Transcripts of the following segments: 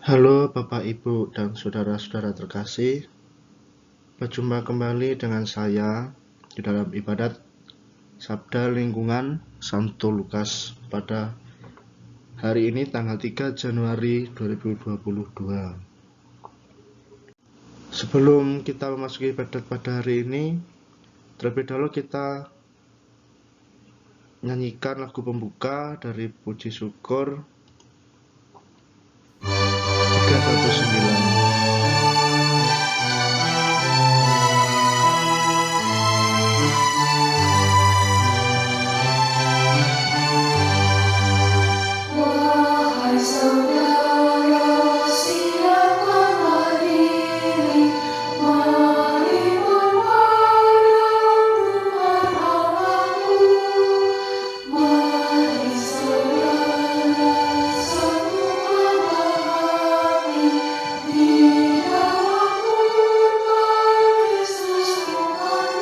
Halo Bapak, Ibu, dan saudara-saudara terkasih. Berjumpa kembali dengan saya di dalam ibadat Sabda Lingkungan Santo Lukas pada hari ini tanggal 3 Januari 2022. Sebelum kita memasuki ibadat pada hari ini, terlebih dahulu kita nyanyikan lagu pembuka dari Puji Syukur 319. Wahai saudara, silakan hadiri, mari menghadap Tuhan Allahku. Mari saudara, satukan hati di dalam Tuhan Yesus Tuhan.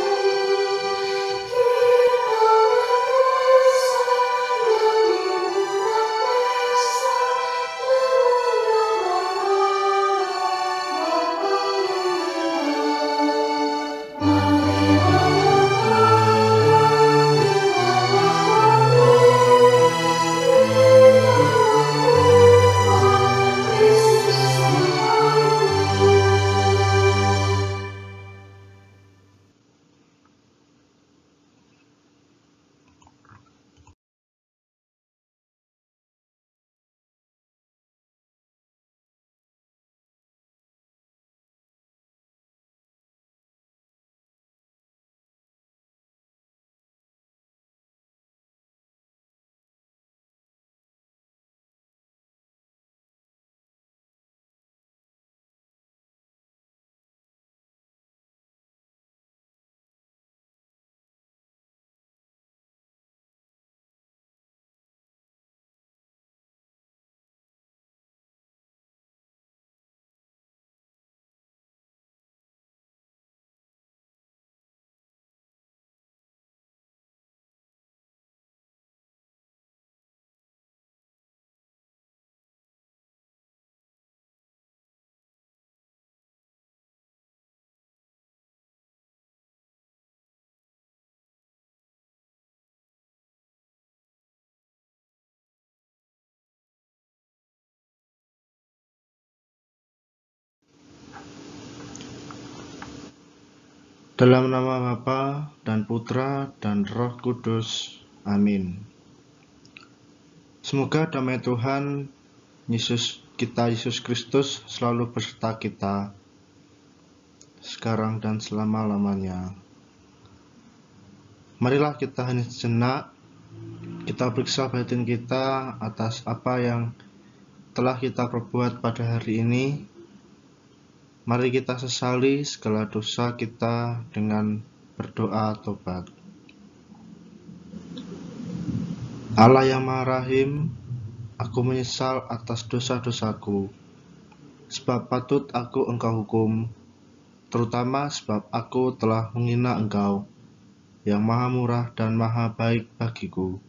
Dalam nama Bapa dan Putra dan Roh Kudus. Amin. Semoga damai Tuhan Yesus Kristus selalu beserta kita sekarang dan selama-lamanya. Marilah kita hanya sejenak kita periksa batin kita atas apa yang telah kita perbuat pada hari ini. Mari kita sesali segala dosa kita dengan berdoa tobat. Allah yang Maha Rahim, aku menyesal atas dosa-dosaku, sebab patut aku Engkau hukum, terutama sebab aku telah menghina Engkau, yang Maha Murah dan Maha Baik bagiku.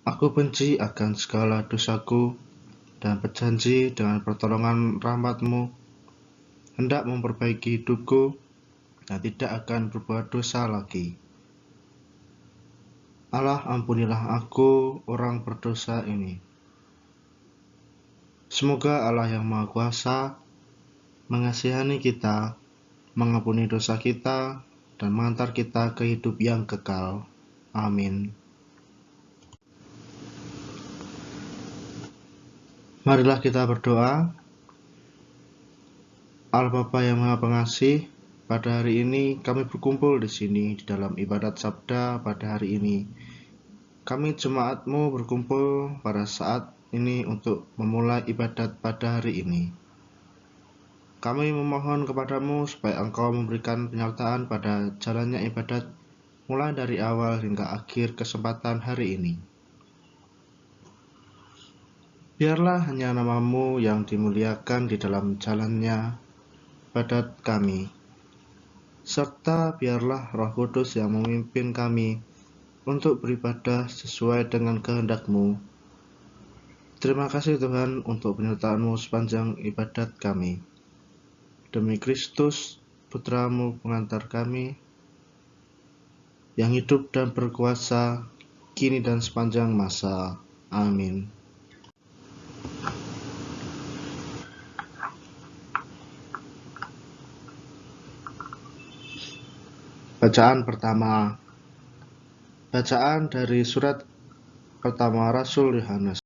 Aku benci akan segala dosaku dan berjanji dengan pertolongan rahmat-Mu hendak memperbaiki hidupku dan tidak akan berbuat dosa lagi. Allah, ampunilah aku, orang berdosa ini. Semoga Allah yang Maha Kuasa mengasihani kita, mengampuni dosa kita, dan mengantar kita ke hidup yang kekal. Amin. Marilah kita berdoa. Allah Bapa yang Maha Pengasih, pada hari ini kami berkumpul di sini di dalam ibadat Sabda pada hari ini. Kami jemaat-Mu berkumpul pada saat ini untuk memulai ibadat pada hari ini. Kami memohon kepada-Mu supaya Engkau memberikan penyertaan pada jalannya ibadat mulai dari awal hingga akhir kesempatan hari ini. Biarlah hanya nama-Mu yang dimuliakan di dalam jalannya ibadat kami, serta biarlah Roh Kudus yang memimpin kami untuk beribadah sesuai dengan kehendak-Mu. Terima kasih Tuhan untuk penyertaan-Mu sepanjang ibadat kami. Demi Kristus, Putra-Mu pengantar kami, yang hidup dan berkuasa, kini dan sepanjang masa. Amin. Bacaan pertama. Bacaan dari surat pertama Rasul Yohanes.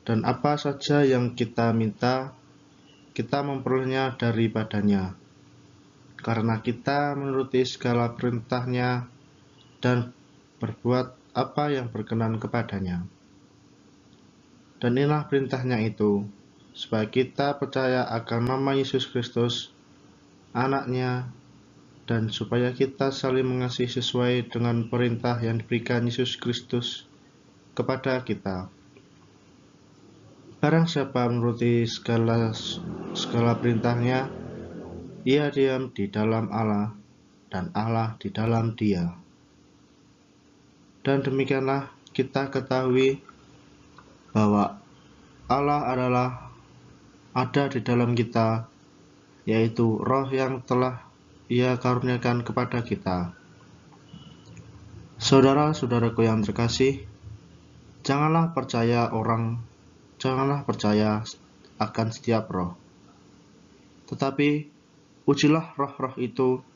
Dan apa saja yang kita minta, kita memperolehnya daripadanya, karena kita menuruti segala perintahnya dan berbuat apa yang berkenan kepadanya. Dan inilah perintahnya itu, supaya kita percaya akan nama Yesus Kristus, Anaknya, dan supaya kita saling mengasihi sesuai dengan perintah yang diberikan Yesus Kristus kepada kita. Barang siapa menuruti segala perintahnya, ia diam di dalam Allah, dan Allah di dalam dia. Dan demikianlah kita ketahui bahwa Allah ada di dalam kita, yaitu Roh yang telah Ia karuniakan kepada kita. Saudara-saudaraku yang terkasih, janganlah percaya akan setiap roh. Tetapi ujilah roh-roh itu,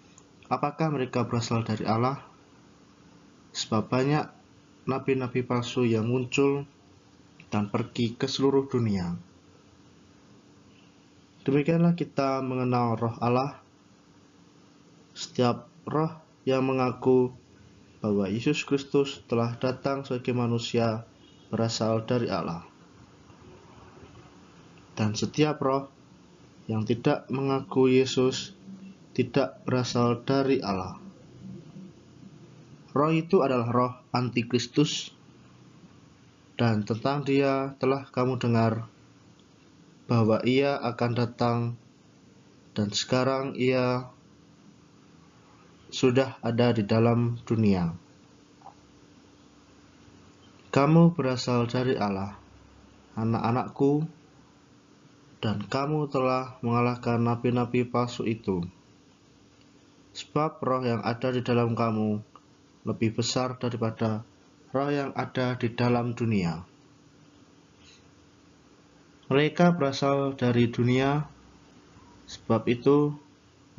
apakah mereka berasal dari Allah? Sebab banyak nabi-nabi palsu yang muncul dan pergi ke seluruh dunia. Demikianlah kita mengenal roh Allah. Setiap roh yang mengaku bahwa Yesus Kristus telah datang sebagai manusia berasal dari Allah. Dan setiap roh yang tidak mengaku Yesus tidak berasal dari Allah. Roh itu adalah roh antikristus, dan tentang dia telah kamu dengar bahwa ia akan datang, dan sekarang ia sudah ada di dalam dunia. Kamu berasal dari Allah, anak-anakku, dan kamu telah mengalahkan nabi-nabi palsu itu. Sebab roh yang ada di dalam kamu lebih besar daripada roh yang ada di dalam dunia. Mereka berasal dari dunia, sebab itu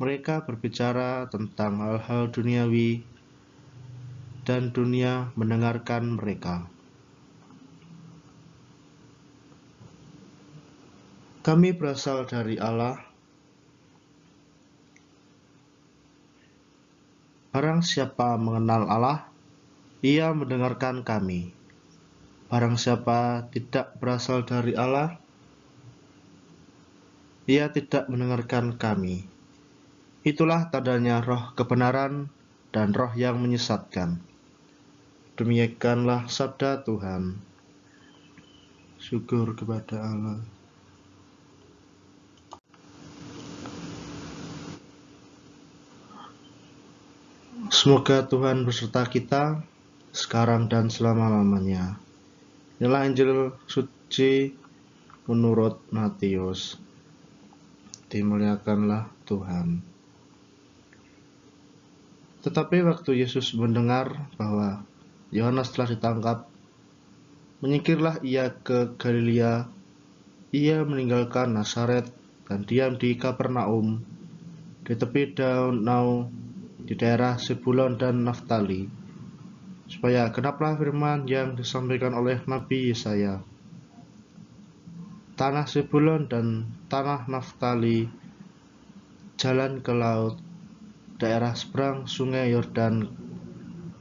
mereka berbicara tentang hal-hal duniawi, dan dunia mendengarkan mereka. Kami berasal dari Allah. Barang siapa mengenal Allah, ia mendengarkan kami. Barang siapa tidak berasal dari Allah, ia tidak mendengarkan kami. Itulah tandanya roh kebenaran dan roh yang menyesatkan. Demikianlah sabda Tuhan. Syukur kepada Allah. Semoga Tuhan berserta kita sekarang dan selama-lamanya. Inilah Injil suci menurut Matius. Dimuliakanlah Tuhan. Tetapi waktu Yesus mendengar bahwa Yohanes telah ditangkap, menyingkirlah ia ke Galilea. Ia meninggalkan Nazaret dan diam di Kapernaum, di tepi danau di daerah Zebulon dan Naftali, supaya genaplah firman yang disampaikan oleh Nabi Yesaya. Tanah Zebulon dan tanah Naftali, jalan ke laut, daerah seberang sungai Yordan,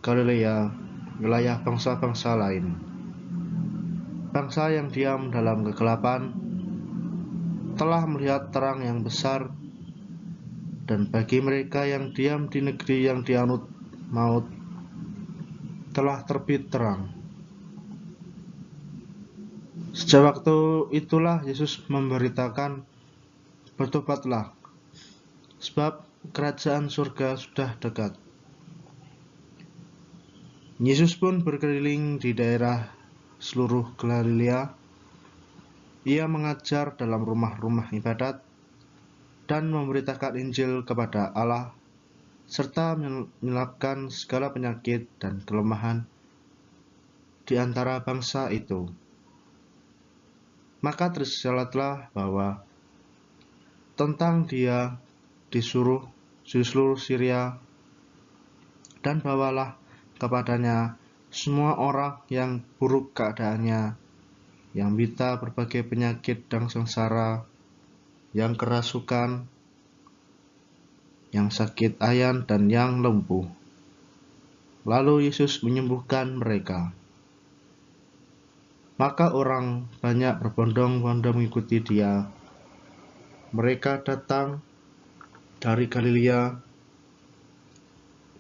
Galilea, wilayah bangsa-bangsa lain. Bangsa yang diam dalam kegelapan telah melihat terang yang besar, dan bagi mereka yang diam di negeri yang dianut maut telah terbit terang. Sejak waktu itulah Yesus memberitakan, bertobatlah, sebab kerajaan surga sudah dekat. Yesus pun berkeliling di daerah seluruh Galilea. Ia mengajar dalam rumah-rumah ibadat dan memberitakan Injil kepada Allah, serta menyelapkan segala penyakit dan kelemahan di antara bangsa itu. Maka tersiratlah bahwa tentang dia disuruh di seluruh Syria, dan bawalah kepadanya semua orang yang buruk keadaannya, yang minta berbagai penyakit dan sengsara, yang kerasukan, yang sakit ayan, dan yang lumpuh. Lalu Yesus menyembuhkan mereka. Maka orang banyak berbondong-bondong mengikuti dia. Mereka datang dari Galilea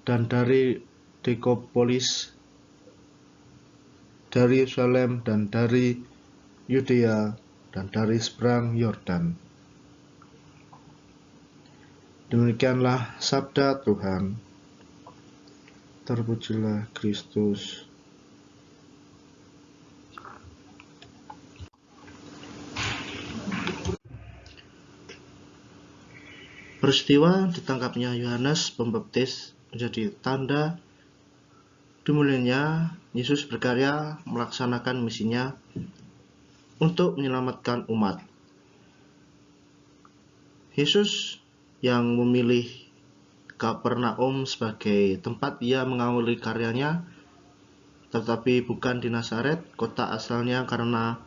dan dari Decapolis, dari Yerusalem dan dari Yudea dan dari seberang Yordan. Demikianlah sabda Tuhan. Terpujilah Kristus. Peristiwa ditangkapnya Yohanes Pembaptis menjadi tanda dimulianya Yesus berkarya melaksanakan misinya untuk menyelamatkan umat. Yesus yang memilih Kapernaum sebagai tempat ia mengawali karyanya, tetapi bukan di Nazaret, kota asalnya, karena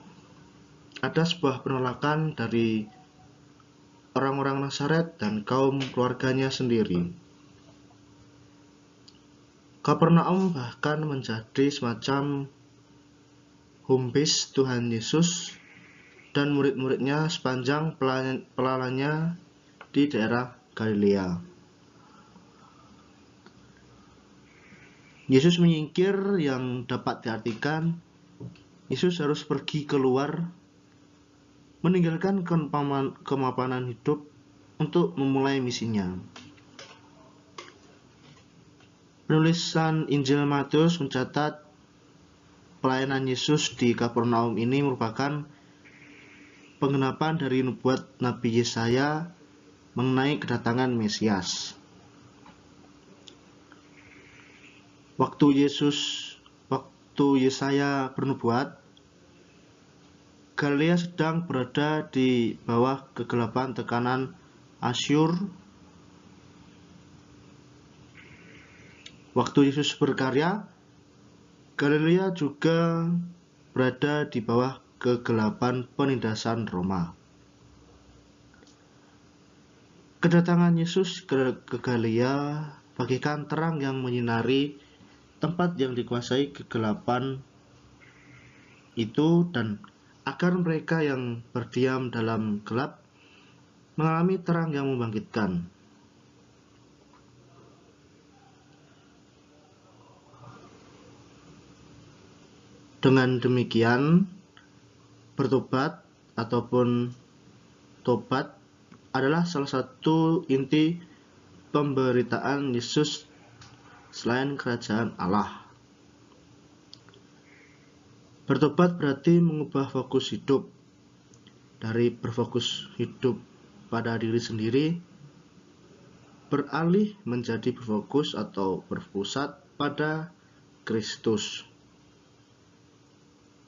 ada sebuah penolakan dari orang-orang Nazaret dan kaum keluarganya sendiri. Kapernaum bahkan menjadi semacam home base Tuhan Yesus dan murid-muridnya sepanjang pelayanannya di daerah Galilea. Yesus menyingkir yang dapat diartikan Yesus harus pergi keluar, meninggalkan kemapanan hidup untuk memulai misinya. Penulisan Injil Matius mencatat pelayanan Yesus di Kapernaum ini merupakan penggenapan dari nubuat Nabi Yesaya mengenai kedatangan Mesias. Waktu Yesaya bernubuat, Galilea sedang berada di bawah kegelapan tekanan Asyur. Waktu Yesus berkarya, Galilea juga berada di bawah kegelapan penindasan Roma. Kedatangan Yesus ke Galilea bagikan terang yang menyinari tempat yang dikuasai kegelapan itu, dan agar mereka yang berdiam dalam gelap mengalami terang yang membangkitkan. Dengan demikian, bertobat ataupun tobat adalah salah satu inti pemberitaan Yesus selain kerajaan Allah. Bertobat berarti mengubah fokus hidup dari berfokus hidup pada diri sendiri, beralih menjadi berfokus atau berpusat pada Kristus.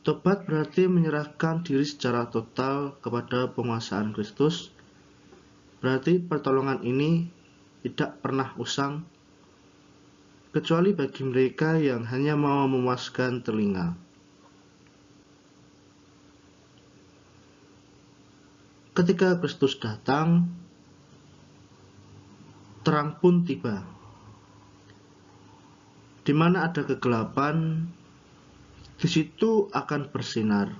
Tobat berarti menyerahkan diri secara total kepada penguasaan Kristus. Berarti pertolongan ini tidak pernah usang, kecuali bagi mereka yang hanya mau memuaskan telinga. Ketika Kristus datang, terang pun tiba. Di mana ada kegelapan, di situ akan bersinar.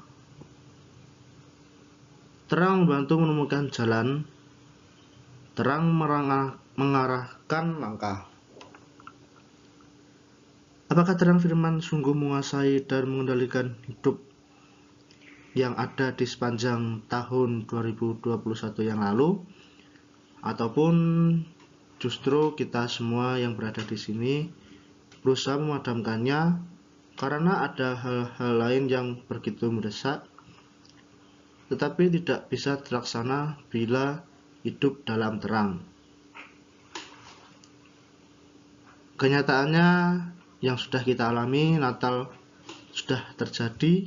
Terang membantu menemukan jalan, terang mengarahkan langkah. Apakah terang firman sungguh menguasai dan mengendalikan hidup yang ada di sepanjang tahun 2021 yang lalu? Ataupun justru kita semua yang berada di sini berusaha memadamkannya karena ada hal-hal lain yang begitu mendesak, tetapi tidak bisa terlaksana bila hidup dalam terang. Kenyataannya yang sudah kita alami, Natal sudah terjadi,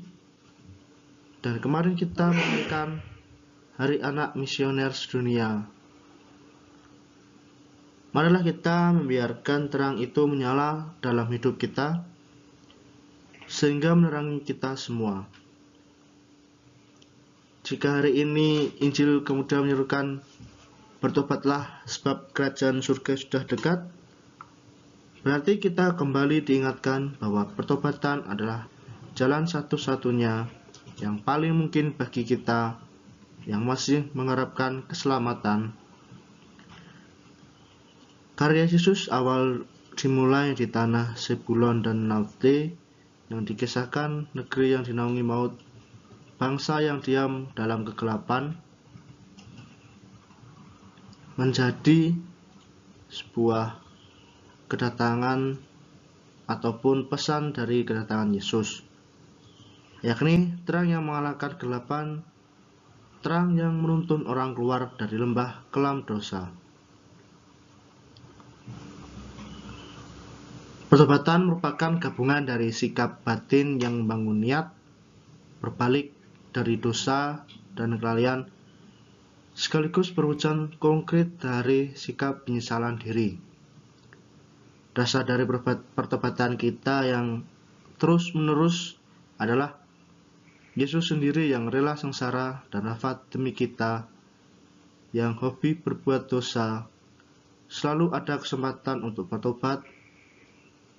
dan kemarin kita merayakan Hari Anak Misioner Sedunia. Marilah kita membiarkan terang itu menyala dalam hidup kita, sehingga menerangi kita semua. Jika hari ini Injil kemudian menyerukan, bertobatlah sebab kerajaan surga sudah dekat, berarti kita kembali diingatkan bahwa pertobatan adalah jalan satu-satunya yang paling mungkin bagi kita yang masih mengharapkan keselamatan. Karya Yesus awal dimulai di tanah Zebulon dan Naftali, yang dikisahkan negeri yang dinaungi maut, bangsa yang diam dalam kegelapan, menjadi sebuah kedatangan ataupun pesan dari kedatangan Yesus, yakni terang yang mengalahkan kegelapan, terang yang menuntun orang keluar dari lembah kelam dosa. Pertobatan merupakan gabungan dari sikap batin yang membangun niat berbalik dari dosa dan kelalaian, sekaligus perwujudan konkret dari sikap penyesalan diri. Dasar dari pertobatan kita yang terus-menerus adalah Yesus sendiri yang rela sengsara dan wafat demi kita, yang hobi berbuat dosa. Selalu ada kesempatan untuk bertobat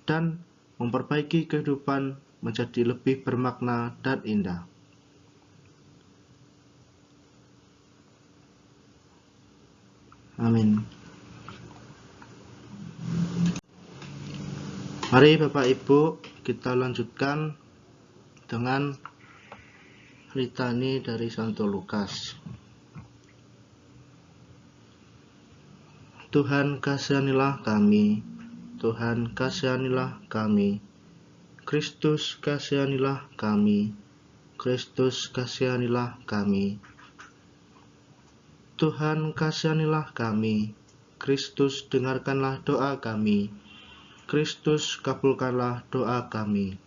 dan memperbaiki kehidupan menjadi lebih bermakna dan indah. Amin. Mari Bapak Ibu, kita lanjutkan dengan litani dari Santo Lukas. Tuhan kasihanilah kami, Tuhan kasihanilah kami, Kristus kasihanilah kami, Kristus kasihanilah kami. Tuhan kasihanilah kami, Kristus dengarkanlah doa kami, Kristus kabulkanlah doa kami.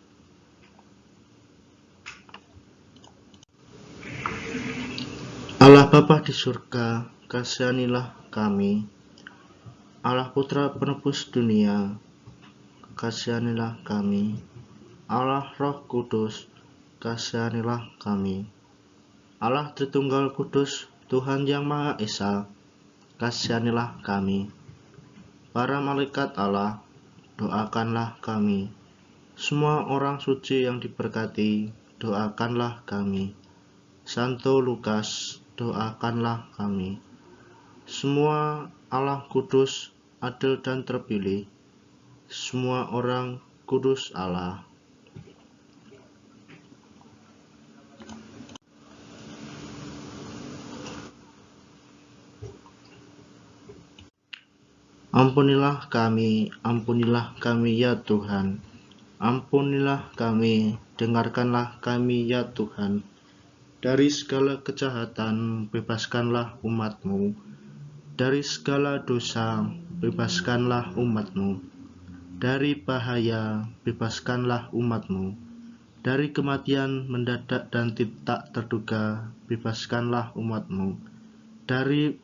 Allah Bapa di surga, kasihanilah kami. Allah Putra penebus dunia, kasihanilah kami. Allah Roh Kudus, kasihanilah kami. Allah Tritunggal Kudus, Tuhan yang Maha Esa, kasihanilah kami. Para malaikat Allah, doakanlah kami. Semua orang suci yang diberkati, doakanlah kami. Santo Lukas, doakanlah kami. Semua Allah kudus, adil dan terpilih, semua orang kudus Allah. Ampunilah kami ya Tuhan. Ampunilah kami, dengarkanlah kami ya Tuhan. Dari segala kejahatan, bebaskanlah umat-Mu. Dari segala dosa, bebaskanlah umat-Mu. Dari bahaya, bebaskanlah umat-Mu. Dari kematian mendadak dan tidak terduga, bebaskanlah umat-Mu. Dari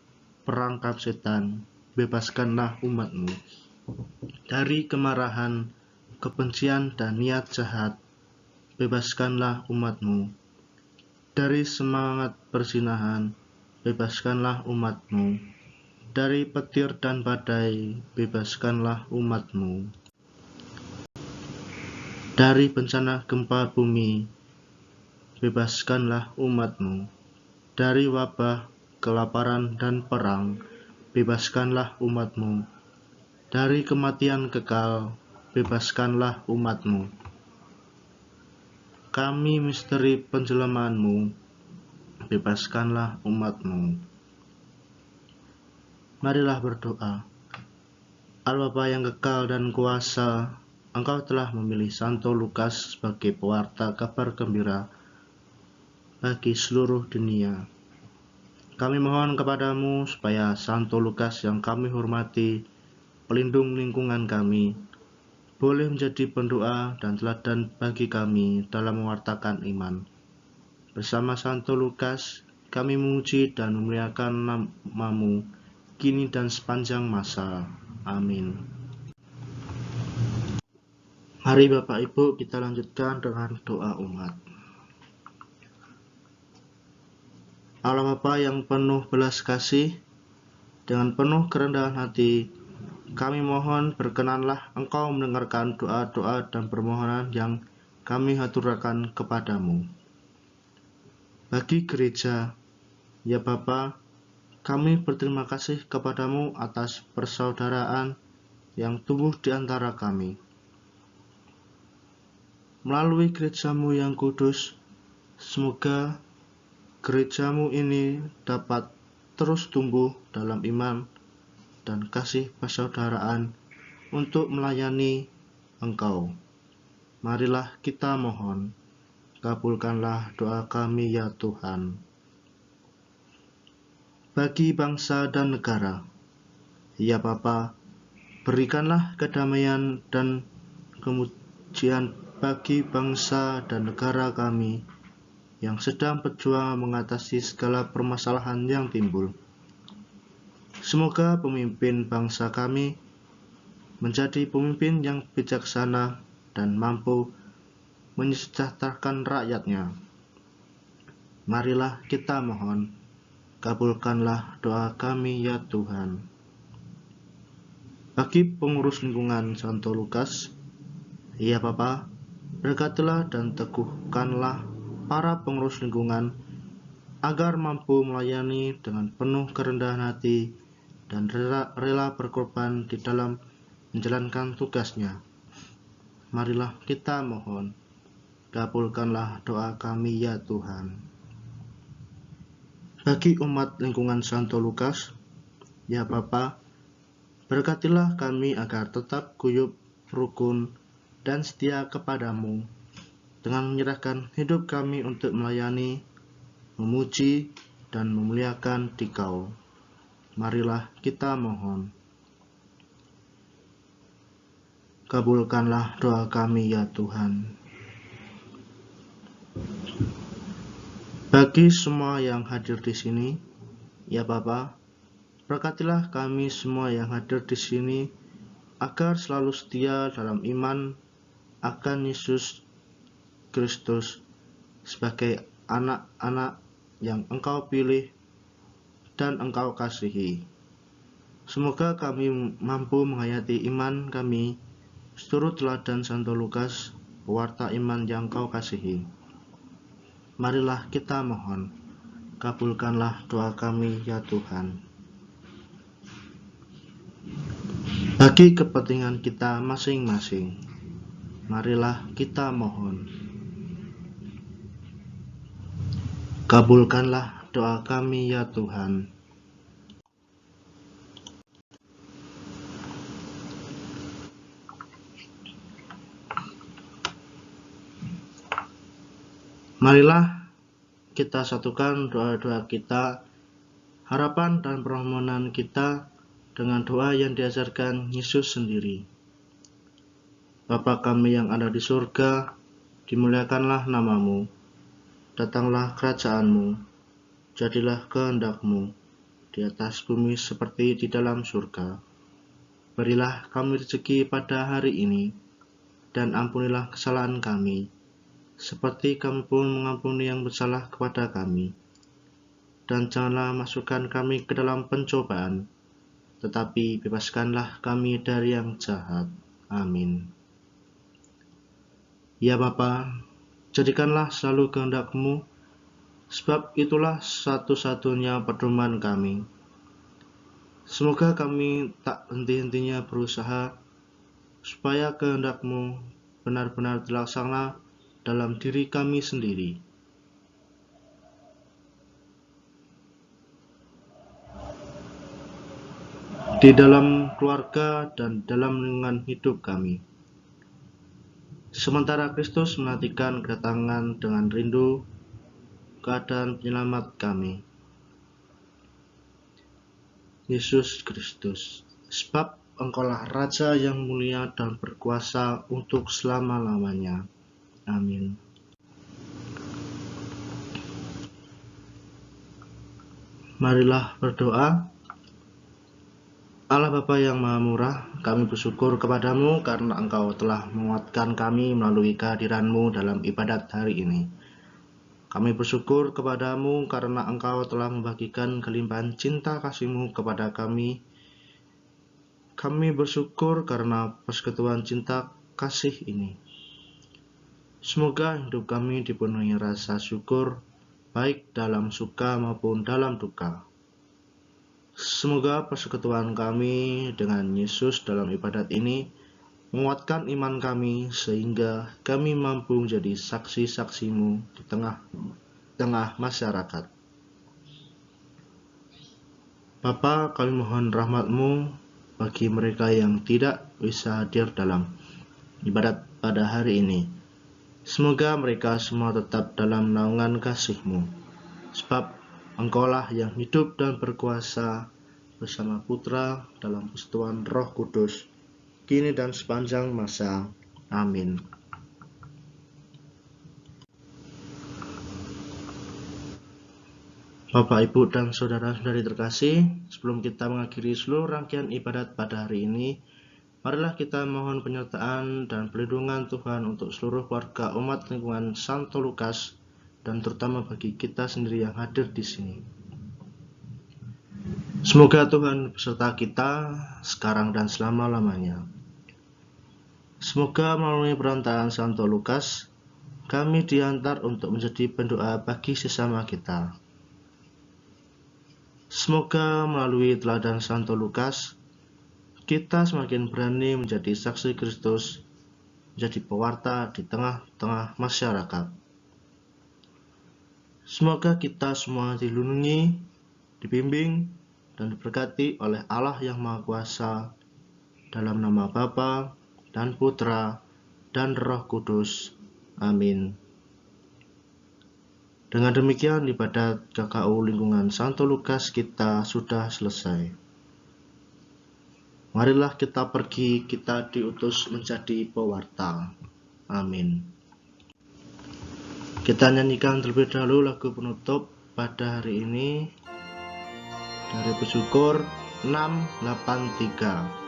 perangkap setan, bebaskanlah umat-Mu. Dari kemarahan, kebencian dan niat jahat, bebaskanlah umat-Mu. Dari semangat perzinahan, bebaskanlah umat-Mu. Dari petir dan badai, bebaskanlah umat-Mu. Dari bencana gempa bumi, bebaskanlah umat-Mu. Dari wabah, kelaparan dan perang, bebaskanlah umat-Mu. Dari kematian kekal, bebaskanlah umat-Mu. Kami misteri penjelmaan-Mu, bebaskanlah umat-Mu. Marilah berdoa. Allah Bapa yang kekal dan kuasa, Engkau telah memilih Santo Lukas sebagai pewarta kabar gembira bagi seluruh dunia. Kami mohon kepadamu supaya Santo Lukas yang kami hormati, pelindung lingkungan kami, boleh menjadi pendoa dan teladan bagi kami dalam mewartakan iman. Bersama Santo Lukas, kami memuji dan memuliakan nama-Mu kini dan sepanjang masa. Amin. Mari Bapak Ibu kita lanjutkan dengan doa umat. Allah Bapa yang penuh belas kasih, dengan penuh kerendahan hati, kami mohon berkenanlah Engkau mendengarkan doa-doa dan permohonan yang kami haturkan kepadamu. Bagi gereja, ya Bapa, kami berterima kasih kepadamu atas persaudaraan yang tumbuh di antara kami. Melalui gerejamu yang kudus, semoga gerejamu ini dapat terus tumbuh dalam iman dan kasih persaudaraan untuk melayani Engkau. Marilah kita mohon, kabulkanlah doa kami ya Tuhan. Bagi bangsa dan negara, ya Bapa, berikanlah kedamaian dan kemuliaan bagi bangsa dan negara kami yang sedang berjuang mengatasi segala permasalahan yang timbul. Semoga pemimpin bangsa kami menjadi pemimpin yang bijaksana dan mampu mensejahterakan rakyatnya. Marilah kita mohon, kabulkanlah doa kami ya Tuhan. Bagi pengurus lingkungan Santo Lukas, ya Bapa, berkatilah dan teguhkanlah para pengurus lingkungan agar mampu melayani dengan penuh kerendahan hati dan rela berkorban di dalam menjalankan tugasnya. Marilah kita mohon, kabulkanlah doa kami ya Tuhan. Bagi umat lingkungan Santo Lukas, ya Bapa, berkatilah kami agar tetap guyup, rukun, dan setia kepadamu, dengan menyerahkan hidup kami untuk melayani, memuji, dan memuliakan Dikau. Marilah kita mohon. Kabulkanlah doa kami ya Tuhan. Bagi semua yang hadir di sini, ya Bapa, berkatilah kami semua yang hadir di sini agar selalu setia dalam iman akan Yesus Kristus sebagai anak-anak yang Engkau pilih dan Engkau kasihi. Semoga kami mampu menghayati iman kami seturut teladan Santo Lukas, pewarta iman yang Engkau kasihi. Marilah kita mohon, kabulkanlah doa kami ya Tuhan. Bagi kepentingan kita masing-masing, marilah kita mohon. Kabulkanlah doa kami ya Tuhan. Marilah kita satukan doa-doa kita, harapan dan permohonan kita dengan doa yang diajarkan Yesus sendiri. Bapa kami yang ada di surga, dimuliakanlah nama-Mu. Datanglah kerajaan-Mu, jadilah kehendak-Mu, di atas bumi seperti di dalam surga. Berilah kami rezeki pada hari ini, dan ampunilah kesalahan kami, seperti kami pun mengampuni yang bersalah kepada kami. Dan janganlah masukkan kami ke dalam pencobaan, tetapi bebaskanlah kami dari yang jahat. Amin. Ya Bapa, jadikanlah selalu kehendak-Mu, sebab itulah satu-satunya pedoman kami. Semoga kami tak henti-hentinya berusaha, supaya kehendak-Mu benar-benar dilaksana dalam diri kami sendiri. Di dalam keluarga dan dalam lingkungan hidup kami. Sementara Kristus menantikan kedatangan dengan rindu keadaan penyelamat kami, Yesus Kristus. Sebab Engkaulah Raja yang mulia dan berkuasa untuk selama-lamanya. Amin. Marilah berdoa. Allah Bapa yang Maha Murah, kami bersyukur kepadamu karena Engkau telah menguatkan kami melalui kehadiran-Mu dalam ibadat hari ini. Kami bersyukur kepadamu karena Engkau telah membagikan kelimpahan cinta kasih-Mu kepada kami. Kami bersyukur karena persekutuan cinta kasih ini. Semoga hidup kami dipenuhi rasa syukur, baik dalam suka maupun dalam duka. Semoga persekutuan kami dengan Yesus dalam ibadat ini menguatkan iman kami sehingga kami mampu menjadi saksi-saksi-Mu di tengah masyarakat. Bapa, kami mohon rahmat-Mu bagi mereka yang tidak bisa hadir dalam ibadat pada hari ini. Semoga mereka semua tetap dalam naungan kasih-Mu, sebab Engkaulah yang hidup dan berkuasa bersama Putra dalam persekutuan Roh Kudus, kini dan sepanjang masa. Amin. Bapak, Ibu, dan saudara-saudari terkasih, sebelum kita mengakhiri seluruh rangkaian ibadat pada hari ini, marilah kita mohon penyertaan dan perlindungan Tuhan untuk seluruh keluarga umat lingkungan Santo Lukas, dan terutama bagi kita sendiri yang hadir di sini. Semoga Tuhan beserta kita sekarang dan selama-lamanya. Semoga melalui perantaraan Santo Lukas, kami diantar untuk menjadi pendoa bagi sesama kita. Semoga melalui teladan Santo Lukas, kita semakin berani menjadi saksi Kristus, menjadi pewarta di tengah-tengah masyarakat. Semoga kita semua dilindungi, dibimbing, dan diberkati oleh Allah yang Maha Kuasa, dalam nama Bapa dan Putra dan Roh Kudus. Amin. Dengan demikian, ibadat KKU lingkungan Santo Lukas kita sudah selesai. Marilah kita pergi, kita diutus menjadi pewarta. Amin. Kita nyanyikan terlebih dahulu lagu penutup pada hari ini dari Bersyukur 683.